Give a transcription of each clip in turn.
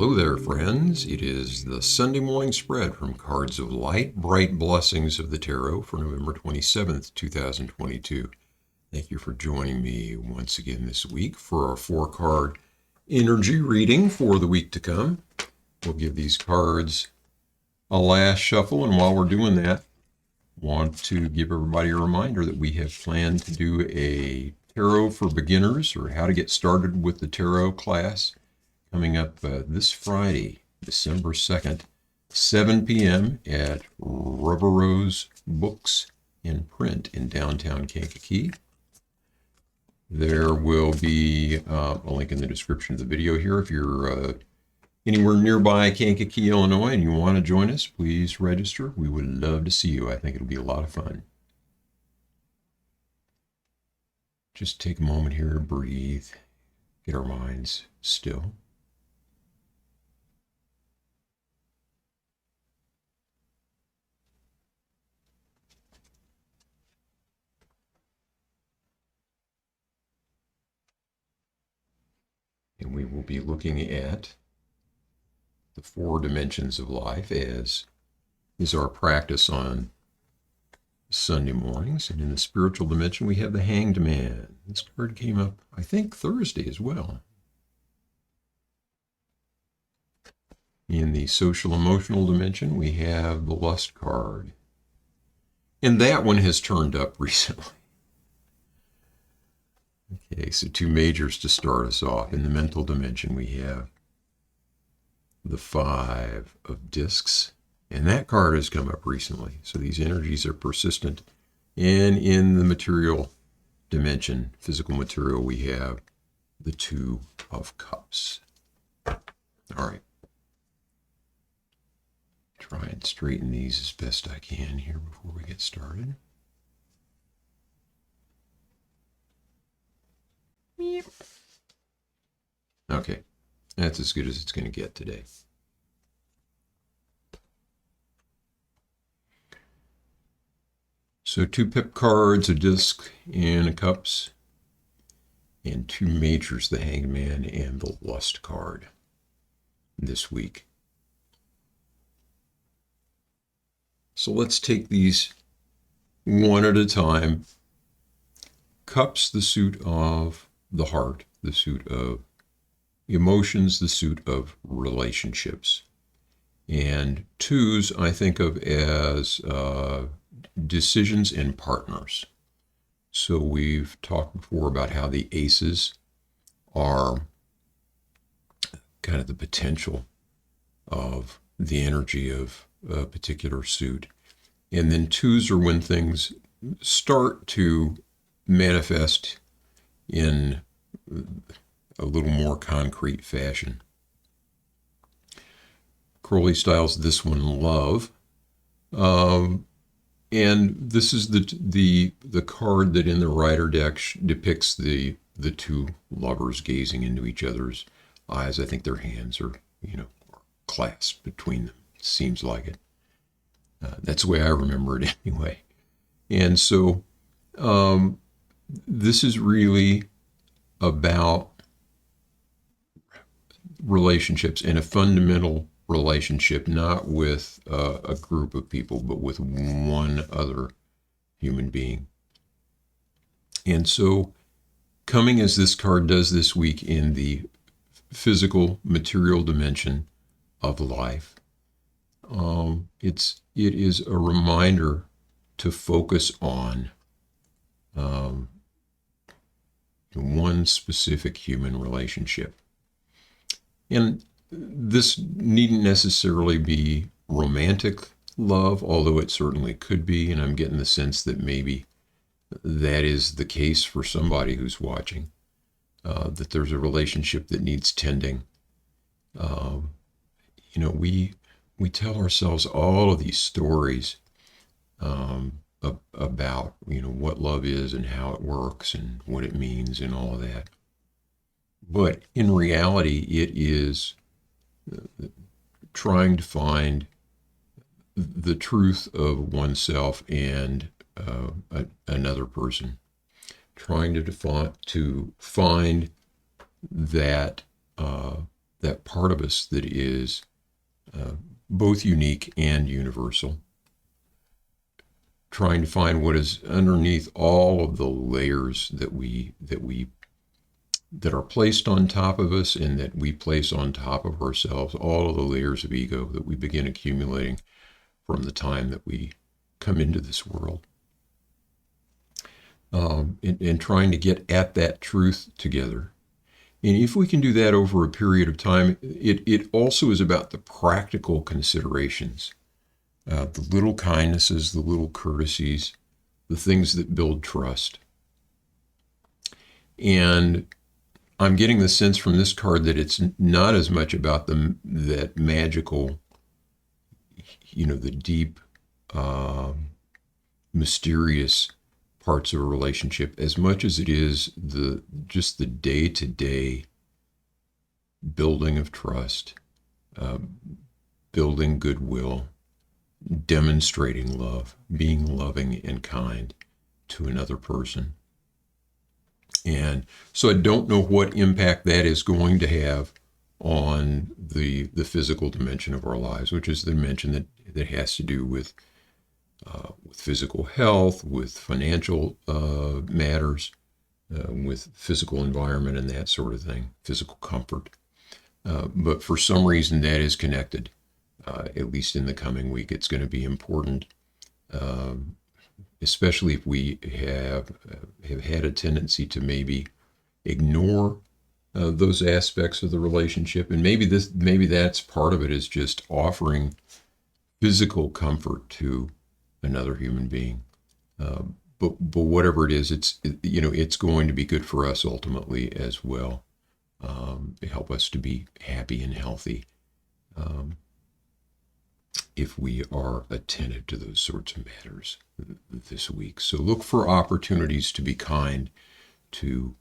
Hello there, friends. It is the Sunday morning spread from Cards of Light, Bright Blessings of the Tarot for November 27th, 2022. Thank you for joining me once again this week for our 4-card energy reading for the week to come. We'll give these cards a last shuffle, and while we're doing that, want to give everybody a reminder that we have planned to do a tarot for beginners, or how to get started with the tarot class, coming up this Friday, December 2nd, 7 p.m. at Rubber Rose Books in Print in downtown Kankakee. There will be a link in the description of the video here. If you're anywhere nearby Kankakee, Illinois, and you want to join us, please register. We would love to see you. I think it'll be a lot of fun. Just take a moment here to breathe, get our minds still. And we will be looking at the 4 dimensions of life, as is our practice on Sunday mornings. And in the spiritual dimension, we have the Hanged Man. This card came up, I think, Thursday as well. In the social emotional dimension, we have the Lust card. And that one has turned up recently. Okay, so 2 majors to start us off. In the mental dimension, we have the 5 of Discs, and that card has come up recently. So these energies are persistent. And in the material dimension, physical material, we have the 2 of Cups. All right. Try and straighten these as best I can here before we get started. Okay, that's as good as it's going to get today. So 2 pip cards, a disc, and a cups, and 2 majors, the Hanged Man and the Lust card this week. So let's take these one at a time. Cups, the suit of the heart, the suit of emotions, the suit of relationships. And 2s I think of as decisions and partners. So we've talked before about how the aces are kind of the potential of the energy of a particular suit. And then 2s are when things start to manifest in a little more concrete fashion. Crowley styles this one Love. And this is the card that in the Rider deck depicts the 2 lovers gazing into each other's eyes. I think their hands are, clasped between them. It seems like it. That's the way I remember it anyway. And so this is really about relationships, and a fundamental relationship, not with a group of people, but with one other human being. And so, coming as this card does this week in the physical, material dimension of life, it is a reminder to focus on one specific human relationship. And this needn't necessarily be romantic love, although it certainly could be, and I'm getting the sense that maybe that is the case for somebody who's watching, that there's a relationship that needs tending. We tell ourselves all of these stories about, what love is and how it works and what it means and all of that. But in reality, it is trying to find the truth of oneself and another person, trying to find that that part of us that is both unique and universal, trying to find what is underneath all of the layers that are placed on top of us and that we place on top of ourselves, all of the layers of ego that we begin accumulating from the time that we come into this world. And trying to get at that truth together. And if we can do that over a period of time, it also is about the practical considerations, the little kindnesses, the little courtesies, the things that build trust. And I'm getting the sense from this card that it's not as much about that magical, the deep, mysterious parts of a relationship, as much as it is just the day-to-day building of trust, building goodwill, demonstrating love, being loving and kind to another person. And so I don't know what impact that is going to have on the physical dimension of our lives, which is the dimension that has to do with physical health, with financial matters, with physical environment and that sort of thing, physical comfort. But for some reason that is connected, at least in the coming week. It's going to be important, especially if we have had a tendency to maybe ignore those aspects of the relationship. And maybe that's part of it, is just offering physical comfort to another human being. But whatever it is, it's going to be good for us ultimately as well, to help us to be happy and healthy, if we are attentive to those sorts of matters this week. So look for opportunities to be kind to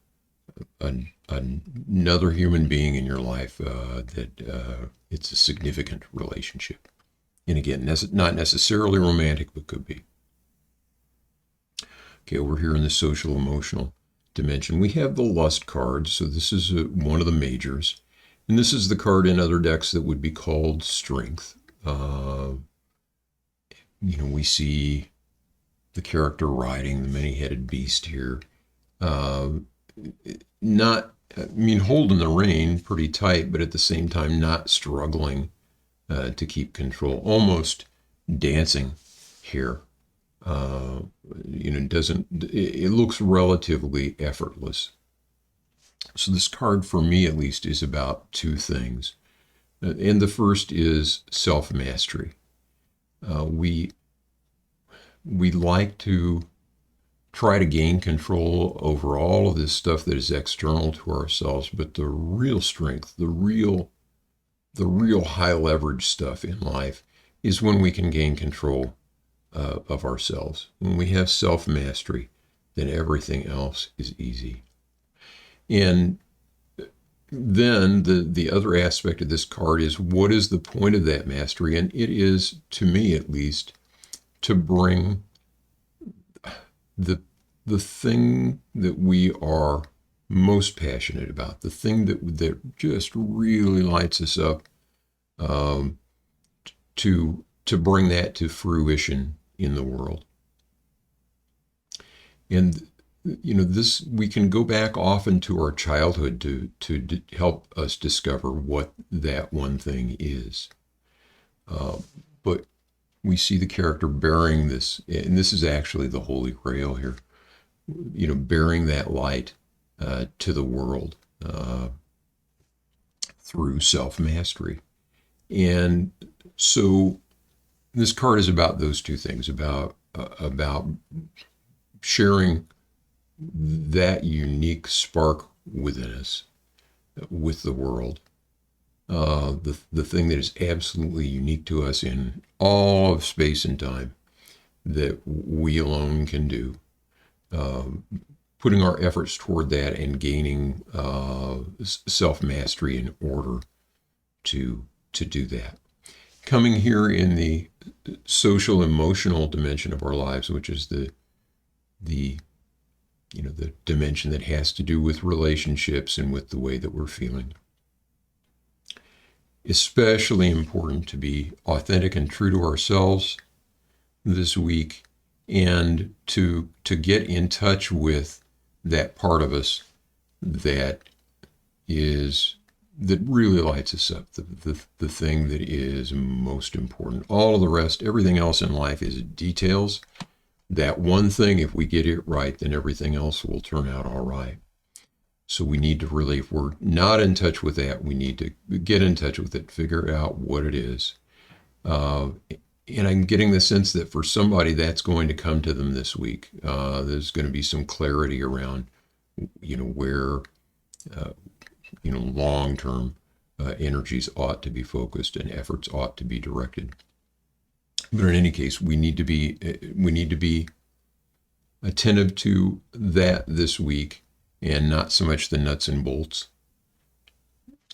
another human being in your life, that it's a significant relationship. And again, not necessarily romantic, but could be. Okay, over here in the social emotional dimension, we have the lust card. So this is one of the majors. And this is the card in other decks that would be called strength. We see the character riding the many-headed beast here. Holding the rein pretty tight, but at the same time not struggling to keep control, almost dancing here. It looks relatively effortless. So this card, for me at least, is about two things. And the first is self-mastery. We like to try to gain control over all of this stuff that is external to ourselves, but the real strength, the real high leverage stuff in life is when we can gain control of ourselves. When we have self-mastery, then everything else is easy. And then the other aspect of this card is, what is the point of that mastery? And it is, to me at least, to bring the thing that we are most passionate about, the thing that just really lights us up, to bring that to fruition in the world. And this, we can go back often to our childhood to help us discover what that one thing is. But we see the character bearing this, and this is actually the Holy Grail here, bearing that light to the world through self-mastery. And so this card is about those two things, about sharing that unique spark within us with the world, the thing that is absolutely unique to us in all of space and time, that we alone can do, putting our efforts toward that and gaining self-mastery in order to do that. Coming here in the social emotional dimension of our lives, which is the dimension that has to do with relationships and with the way that we're feeling. especially important to be authentic and true to ourselves this week, and to get in touch with that part of us that really lights us up, the thing that is most important. All of the rest, everything else in life is details. That one thing, if we get it right, then everything else will turn out all right. So we need to really, if we're not in touch with that, we need to get in touch with it, figure out what it is. And I'm getting the sense that for somebody, that's going to come to them this week. There's going to be some clarity around, where, long-term energies ought to be focused and efforts ought to be directed. But in any case, we need to be attentive to that this week, and not so much the nuts and bolts.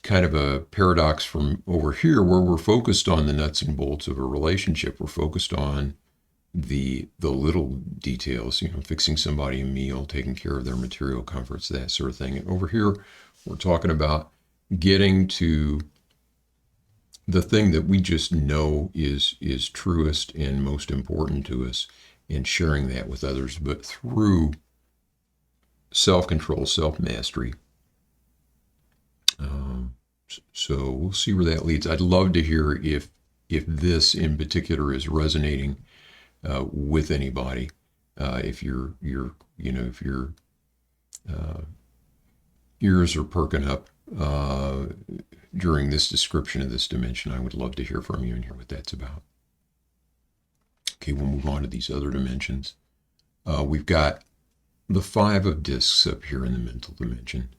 Kind of a paradox from over here, where we're focused on the nuts and bolts of a relationship. We're focused on the little details, fixing somebody a meal, taking care of their material comforts, that sort of thing. And over here, we're talking about getting to the thing that we just know is truest and most important to us, and sharing that with others, but through self-control, self-mastery. So we'll see where that leads. I'd love to hear if this in particular is resonating with anybody. If your ears are perking up during this description of this dimension, I would love to hear from you and hear what that's about. Okay, we'll move on to these other dimensions. We've got the 5 of discs up here in the mental dimension.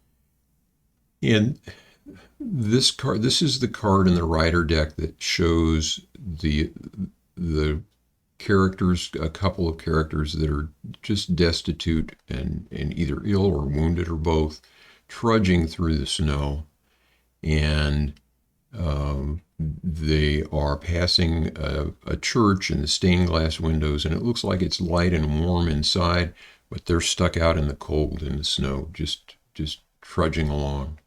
And this is the card in the Rider deck that shows the characters, a couple of characters that are just destitute and either ill or wounded or both, trudging through the snow. And they are passing a church and the stained glass windows, and it looks like it's light and warm inside, but they're stuck out in the cold in the snow, just trudging along,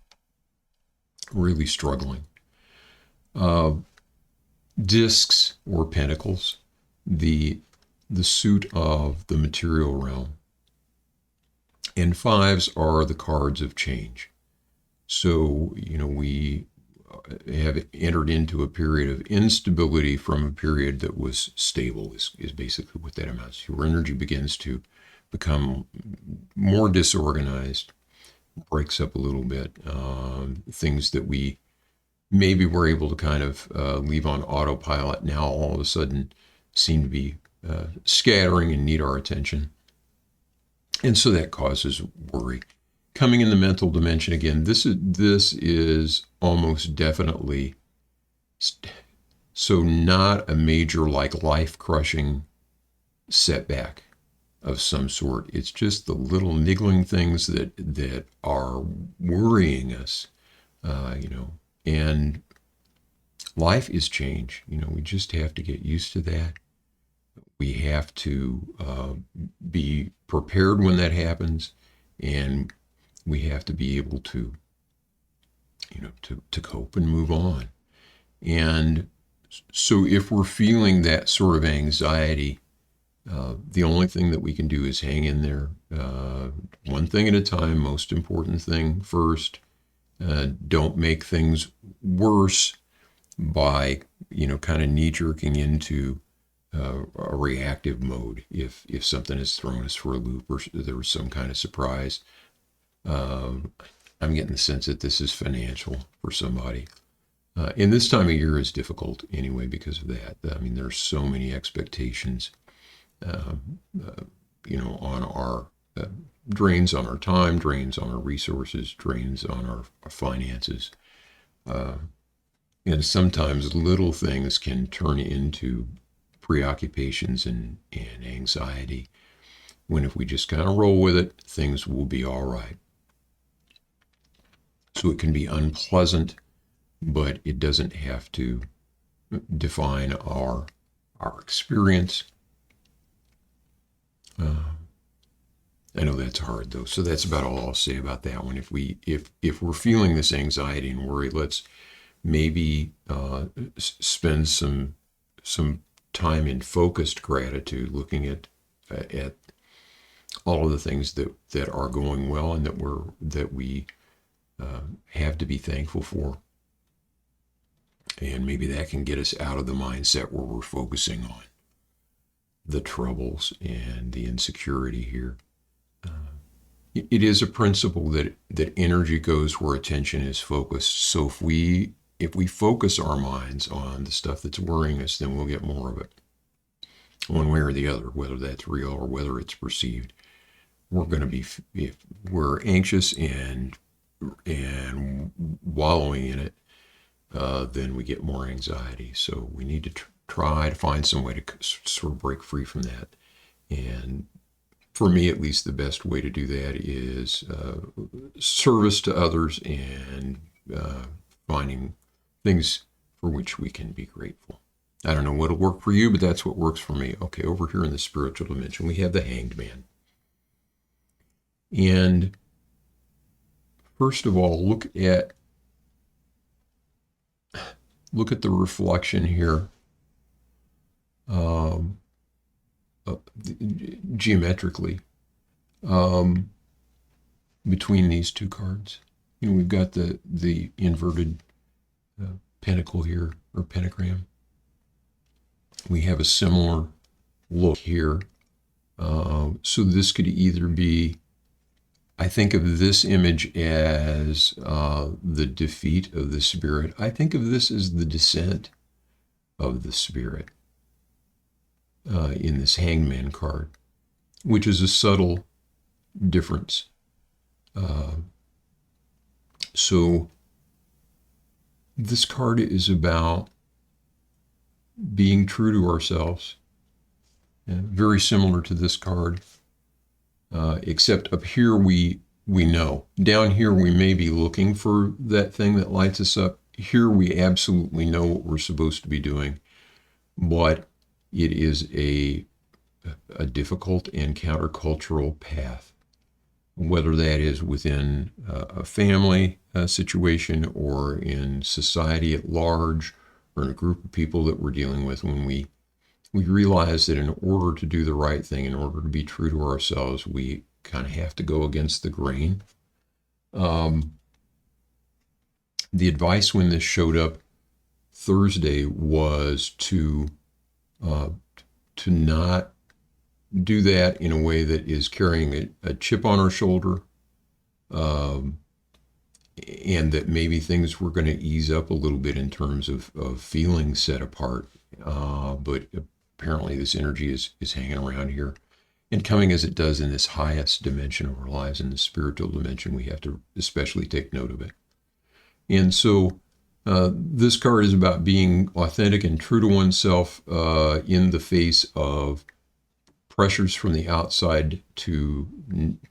really struggling. Discs or pentacles, the suit of the material realm. And 5s are the cards of change. So, we have entered into a period of instability from a period that was stable, is basically what that amounts to. Your energy begins to become more disorganized, breaks up a little bit. Things that we maybe were able to kind of leave on autopilot now all of a sudden seem to be scattering and need our attention. And so that causes worry. Coming in the mental dimension again, this is almost definitely so not a major life-crushing setback of some sort. It's just the little niggling things that are worrying us, and life is change. We just have to get used to that. We have to be prepared when that happens, and we have to be able to, to cope and move on. And so if we're feeling that sort of anxiety, the only thing that we can do is hang in there, one thing at a time, most important thing first. Don't make things worse by, kind of knee-jerking into a reactive mode if something has thrown us for a loop or there was some kind of surprise. I'm getting the sense that this is financial for somebody. And this time of year is difficult anyway because of that. I mean, there's so many expectations, on our drains on our time, drains on our resources, drains on our finances. And sometimes little things can turn into preoccupations and anxiety, when if we just kind of roll with it, things will be all right. So it can be unpleasant, but it doesn't have to define our experience. I know that's hard though, so that's about all I'll say about that one. If we're feeling this anxiety and worry, let's maybe spend some time in focused gratitude, looking at all of the things that are going well and that we have to be thankful for. And maybe that can get us out of the mindset where we're focusing on the troubles and the insecurity here. It is a principle that energy goes where attention is focused. So if we focus our minds on the stuff that's worrying us, then we'll get more of it, one way or the other, whether that's real or whether it's perceived. We're going to be, if we're anxious and wallowing in it, then we get more anxiety. So we need to try to find some way to sort of break free from that. And for me, at least, the best way to do that is service to others and finding things for which we can be grateful. I don't know what'll work for you, but that's what works for me. Okay, over here in the spiritual dimension, we have the Hanged Man. And first of all, look at the reflection here geometrically between these two cards. We've got the inverted pentacle here, or pentagram. We have a similar look here. So this could either be, I think of this image as the defeat of the spirit. I think of this as the descent of the spirit in this Hangman card, which is a subtle difference. So this card is about being true to ourselves, very similar to this card. Except up here we know. Down here we may be looking for that thing that lights us up. Here we absolutely know what we're supposed to be doing, but it is a difficult and countercultural path, whether that is within a family situation or in society at large or in a group of people that we're dealing with. When we realize that in order to do the right thing, in order to be true to ourselves, we kind of have to go against the grain. The advice when this showed up Thursday was to not do that in a way that is carrying a chip on our shoulder, and that maybe things were going to ease up a little bit in terms of feeling set apart. But apparently this energy is hanging around here and coming as it does in this highest dimension of our lives, in the spiritual dimension. We have to especially take note of it. And so this card is about being authentic and true to oneself in the face of pressures from the outside to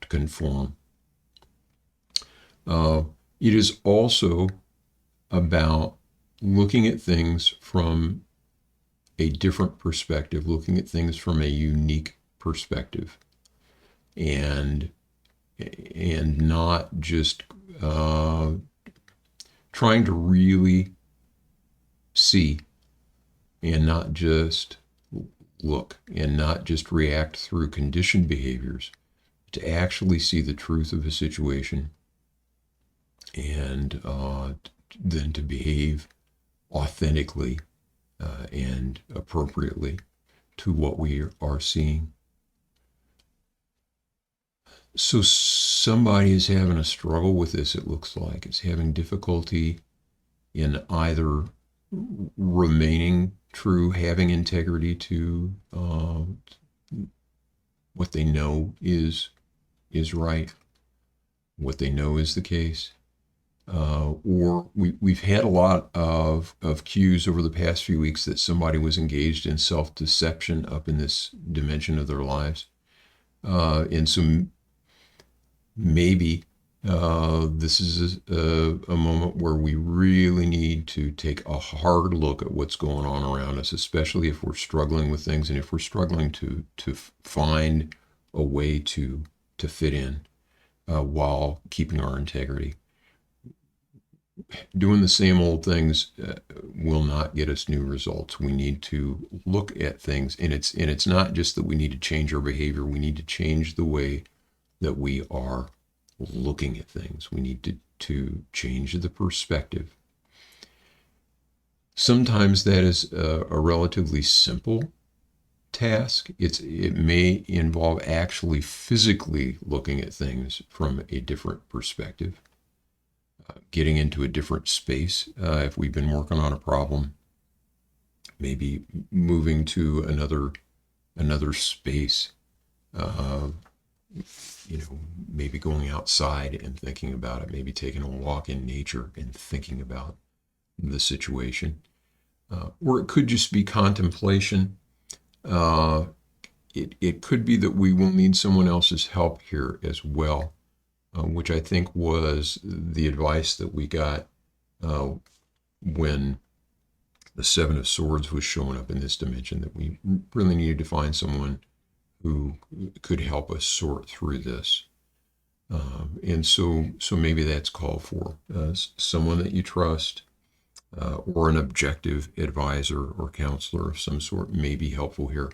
conform. It is also about looking at things from a different perspective, looking at things from a unique perspective, and not just trying to really see and not just look and not just react through conditioned behaviors, to actually see the truth of a situation and then to behave authentically and appropriately to what we are seeing. So somebody is having a struggle with this, it looks like. It's having difficulty in either remaining true, having integrity to what they know is right, what they know is the case. Or we've had a lot of cues over the past few weeks that somebody was engaged in self-deception up in this dimension of their lives. And so maybe this is a moment where we really need to take a hard look at what's going on around us, especially if we're struggling with things and if we're struggling to find a way to fit in while keeping our integrity. doing the same old things will not get us new results. We need to look at things, and it's not just that we need to change our behavior. We need to change the way that we are looking at things. We need to change the perspective. Sometimes that is a relatively simple task. It may involve actually physically looking at things from a different perspective, getting into a different space. If we've been working on a problem, maybe moving to another space, maybe going outside and thinking about it, maybe taking a walk in nature and thinking about the situation. Or it could just be contemplation. It could be that we will need someone else's help here as well, which I think was the advice that we got when the Seven of Swords was showing up in this dimension, that we really needed to find someone who could help us sort through this. And so maybe that's called for someone that you trust, or an objective advisor or counselor of some sort may be helpful here.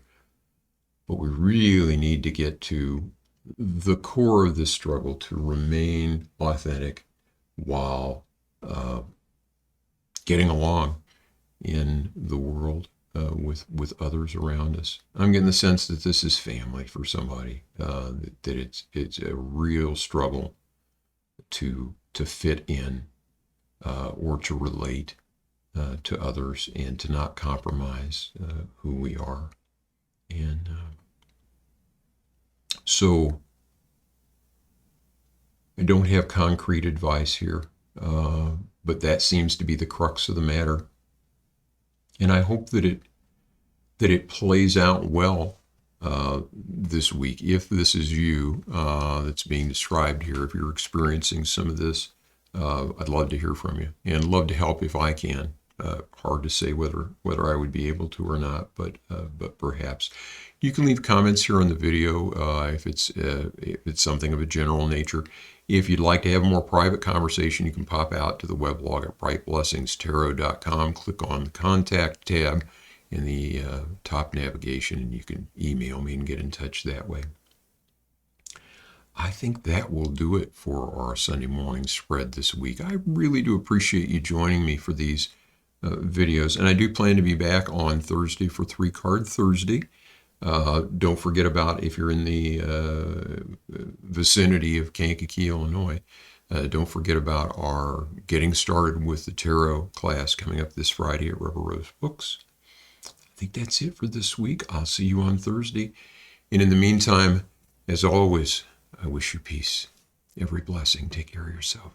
But we really need to get to the core of this struggle, to remain authentic while getting along in the world with others around us. I'm getting the sense that this is family for somebody, that it's a real struggle to fit in or to relate to others, and to not compromise who we are. And so I don't have concrete advice here, but that seems to be the crux of the matter. And I hope that it plays out well this week. If this is you that's being described here, if you're experiencing some of this, I'd love to hear from you, and love to help if I can. Hard to say whether I would be able to or not, but perhaps. You can leave comments here on the video if it's something of a general nature. If you'd like to have a more private conversation, you can pop out to the weblog at brightblessingstarot.com. Click on the Contact tab in the top navigation, and you can email me and get in touch that way. I think that will do it for our Sunday morning spread this week. I really do appreciate you joining me for these videos, and I do plan to be back on Thursday for 3-Card Thursday. Don't forget about, if you're in the vicinity of Kankakee, Illinois, don't forget about our Getting Started with the Tarot class coming up this Friday at Rubber Rose Books. I think that's it for this week. I'll see you on Thursday. And in the meantime, as always, I wish you peace, every blessing. Take care of yourself.